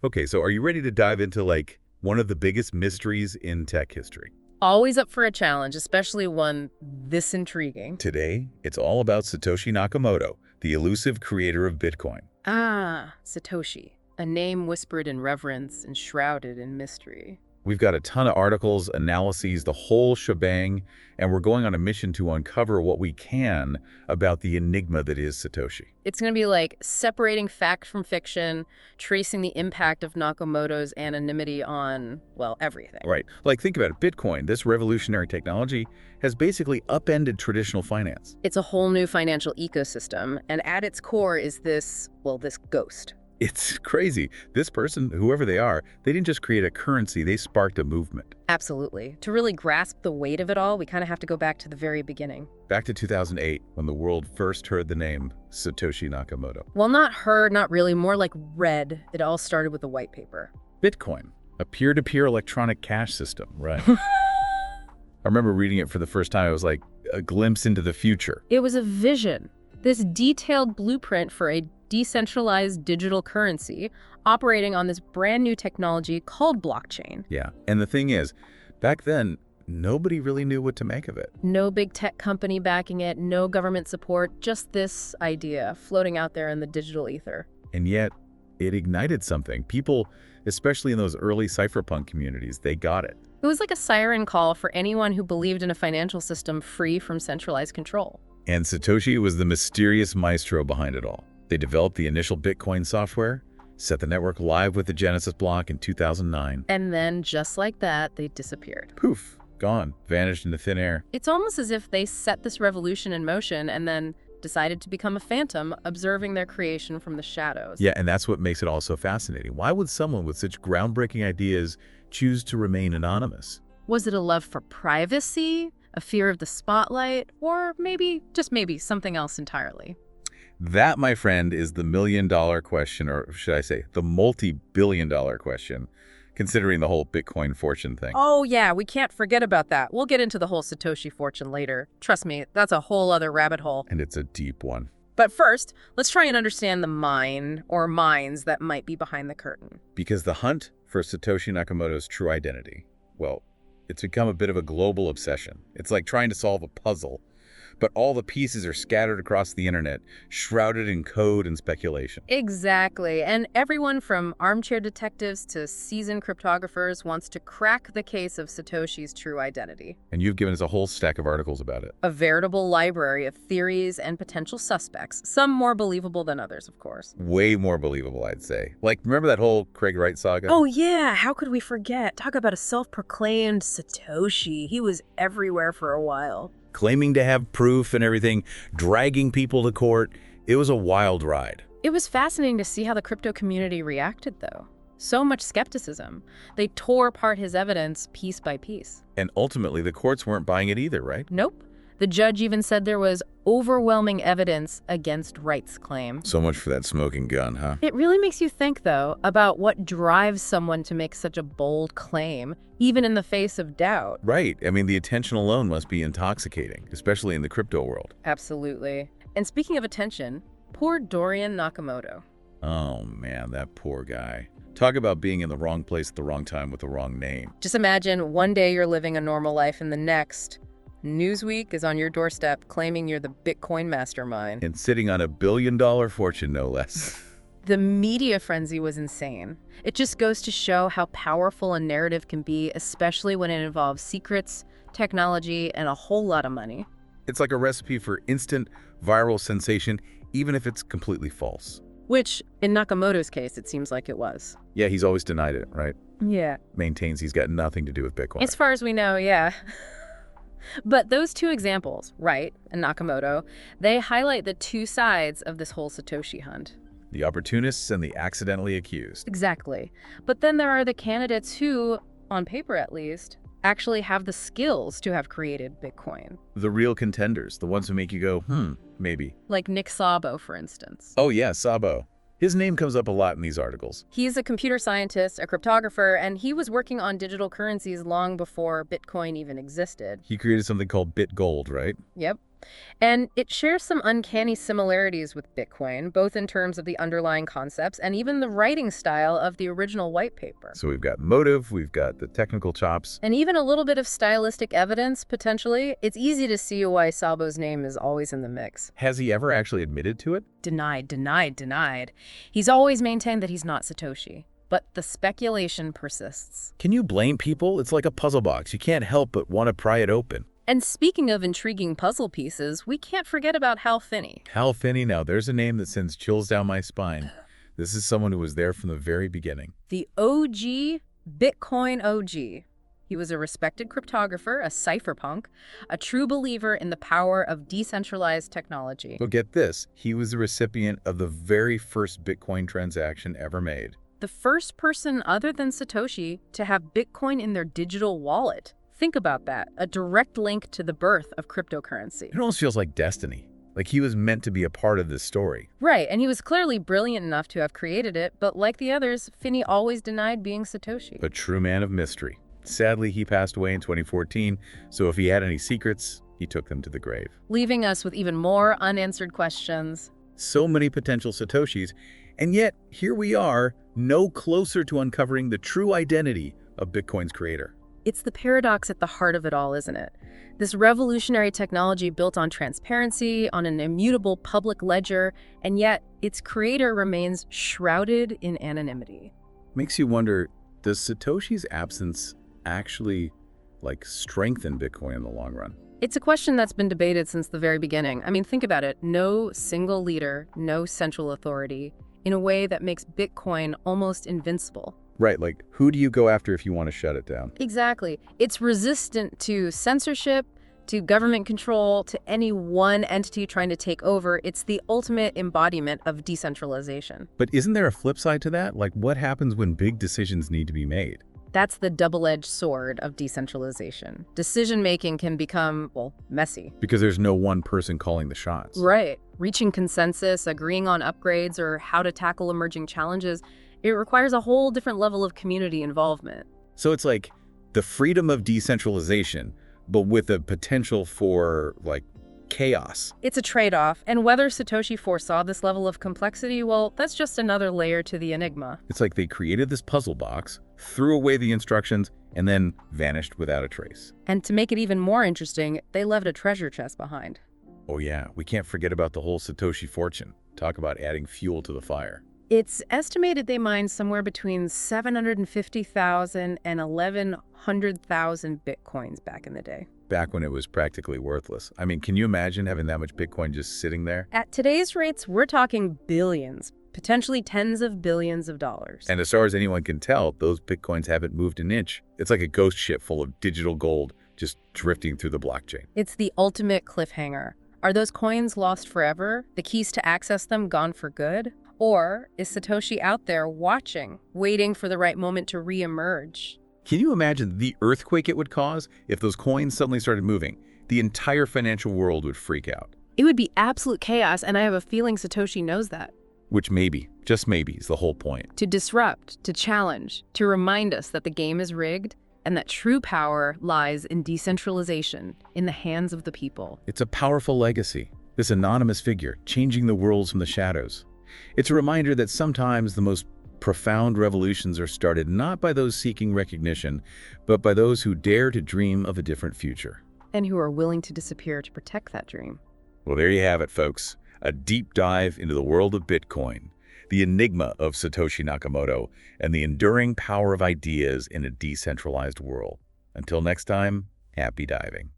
Okay, so are you ready to dive into, like, one of the biggest mysteries in tech history? Always up for a challenge, especially one this intriguing. Today, it's all about Satoshi Nakamoto, the elusive creator of Bitcoin. Ah, Satoshi. A name whispered in reverence and shrouded in mystery. We've got a ton of articles, analyses, the whole shebang, and we're going on a mission to uncover what we can about the enigma that is Satoshi. It's going to be like separating fact from fiction, tracing the impact of Nakamoto's anonymity on, well, everything. Right. Like, think about it. Bitcoin, this revolutionary technology, has basically upended traditional finance. It's a whole new financial ecosystem, and at its core is this, well, this ghost. It's crazy. This person, whoever they are, they didn't just create a currency, they sparked a movement. Absolutely. To really grasp the weight of it all, we kind of have to go back to the very beginning. Back to 2008, when the world first heard the name Satoshi Nakamoto. Well, not heard, not really, more like read. It all started with a white paper. Bitcoin, a peer-to-peer electronic cash system, right? I remember reading it for the first time. It was like a glimpse into the future. It was a vision, this detailed blueprint for a decentralized digital currency operating on this brand new technology called blockchain. Yeah, and the thing is, back then, nobody really knew what to make of it. No big tech company backing it, no government support, just this idea floating out there in the digital ether. And yet, it ignited something. People, especially in those early cypherpunk communities, they got it. It was like a siren call for anyone who believed in a financial system free from centralized control. And Satoshi was the mysterious maestro behind it all. They developed the initial Bitcoin software, set the network live with the Genesis block in 2009. And then, just like that, they disappeared. Poof, gone, vanished into thin air. It's almost as if they set this revolution in motion and then decided to become a phantom, observing their creation from the shadows. Yeah, and that's what makes it all so fascinating. Why would someone with such groundbreaking ideas choose to remain anonymous? Was it a love for privacy, a fear of the spotlight, or maybe, just maybe, something else entirely? That, my friend, is the million-dollar question, or should I say, the multi-billion-dollar question, considering the whole Bitcoin fortune thing. Oh yeah, we can't forget about that. We'll get into the whole Satoshi fortune later. Trust me, that's a whole other rabbit hole. And it's a deep one. But first, let's try and understand the mind or minds that might be behind the curtain. Because the hunt for Satoshi Nakamoto's true identity, well, it's become a bit of a global obsession. It's like trying to solve a puzzle, but all the pieces are scattered across the internet, shrouded in code and speculation. Exactly. And everyone from armchair detectives to seasoned cryptographers wants to crack the case of Satoshi's true identity. And you've given us a whole stack of articles about it. A veritable library of theories and potential suspects, some more believable than others, of course. Way more believable, I'd say. Like, remember that whole Craig Wright saga? Oh yeah, how could we forget? Talk about a self-proclaimed Satoshi. He was everywhere for a while. Claiming to have proof and everything, dragging people to court. It was a wild ride. It was fascinating to see how the crypto community reacted, though. So much skepticism. They tore apart his evidence piece by piece. And ultimately, the courts weren't buying it either, right? Nope. The judge even said there was overwhelming evidence against Wright's claim. So much for that smoking gun, huh? It really makes you think, though, about what drives someone to make such a bold claim, even in the face of doubt. Right. I mean, the attention alone must be intoxicating, especially in the crypto world. Absolutely. And speaking of attention, poor Dorian Nakamoto. Oh, man, that poor guy. Talk about being in the wrong place at the wrong time with the wrong name. Just imagine one day you're living a normal life and the next, Newsweek is on your doorstep claiming you're the Bitcoin mastermind. And sitting on $1 billion fortune, no less. The media frenzy was insane. It just goes to show how powerful a narrative can be, especially when it involves secrets, technology, and a whole lot of money. It's like a recipe for instant viral sensation, even if it's completely false. Which, in Nakamoto's case, it seems like it was. Yeah, he's always denied it, right? Yeah. Maintains he's got nothing to do with Bitcoin. As far as we know, yeah. But those two examples, Wright and Nakamoto, they highlight the two sides of this whole Satoshi hunt. The opportunists and the accidentally accused. Exactly. But then there are the candidates who, on paper at least, actually have the skills to have created Bitcoin. The real contenders, the ones who make you go, maybe. Like Nick Szabo, for instance. Oh yeah, Szabo. His name comes up a lot in these articles. He's a computer scientist, a cryptographer, and he was working on digital currencies long before Bitcoin even existed. He created something called BitGold, right? Yep. And it shares some uncanny similarities with Bitcoin, both in terms of the underlying concepts and even the writing style of the original white paper. So we've got motive, we've got the technical chops. And even a little bit of stylistic evidence, potentially. It's easy to see why Szabo's name is always in the mix. Has he ever actually admitted to it? Denied, denied, denied. He's always maintained that he's not Satoshi. But the speculation persists. Can you blame people? It's like a puzzle box. You can't help but want to pry it open. And speaking of intriguing puzzle pieces, we can't forget about Hal Finney. Hal Finney, now there's a name that sends chills down my spine. This is someone who was there from the very beginning. The OG, Bitcoin OG. He was a respected cryptographer, a cypherpunk, a true believer in the power of decentralized technology. But get this, he was the recipient of the very first Bitcoin transaction ever made. The first person other than Satoshi to have Bitcoin in their digital wallet. Think about that, a direct link to the birth of cryptocurrency. It almost feels like destiny, like he was meant to be a part of this story. Right, and he was clearly brilliant enough to have created it, but like the others, Finney always denied being Satoshi. A true man of mystery. Sadly, he passed away in 2014, so if he had any secrets, he took them to the grave. Leaving us with even more unanswered questions. So many potential Satoshis, and yet here we are, no closer to uncovering the true identity of Bitcoin's creator. It's the paradox at the heart of it all, isn't it? This revolutionary technology built on transparency, on an immutable public ledger, and yet its creator remains shrouded in anonymity. Makes you wonder, does Satoshi's absence actually, strengthen Bitcoin in the long run? It's a question that's been debated since the very beginning. I mean, think about it. No single leader, no central authority, in a way that makes Bitcoin almost invincible. Right, who do you go after if you want to shut it down? Exactly. It's resistant to censorship, to government control, to any one entity trying to take over. It's the ultimate embodiment of decentralization. But isn't there a flip side to that? What happens when big decisions need to be made? That's the double-edged sword of decentralization. Decision-making can become, messy. Because there's no one person calling the shots. Right. Reaching consensus, agreeing on upgrades, or how to tackle emerging challenges, it requires a whole different level of community involvement. So it's like the freedom of decentralization, but with a potential for, chaos. It's a trade-off, and whether Satoshi foresaw this level of complexity, that's just another layer to the enigma. It's like they created this puzzle box, threw away the instructions, and then vanished without a trace. And to make it even more interesting, they left a treasure chest behind. Oh yeah, we can't forget about the whole Satoshi fortune. Talk about adding fuel to the fire. It's estimated they mined somewhere between 750,000 and 1,100,000 Bitcoins back in the day. Back when it was practically worthless. I mean, can you imagine having that much Bitcoin just sitting there? At today's rates, we're talking billions, potentially tens of billions of dollars. And as far as anyone can tell, those Bitcoins haven't moved an inch. It's like a ghost ship full of digital gold just drifting through the blockchain. It's the ultimate cliffhanger. Are those coins lost forever? The keys to access them gone for good? Or is Satoshi out there watching, waiting for the right moment to re-emerge? Can you imagine the earthquake it would cause if those coins suddenly started moving? The entire financial world would freak out. It would be absolute chaos, and I have a feeling Satoshi knows that. Which maybe, just maybe, is the whole point. To disrupt, to challenge, to remind us that the game is rigged and that true power lies in decentralization, in the hands of the people. It's a powerful legacy, this anonymous figure changing the worlds from the shadows. It's a reminder that sometimes the most profound revolutions are started not by those seeking recognition, but by those who dare to dream of a different future. And who are willing to disappear to protect that dream. Well, there you have it, folks. A deep dive into the world of Bitcoin, the enigma of Satoshi Nakamoto, and the enduring power of ideas in a decentralized world. Until next time, happy diving.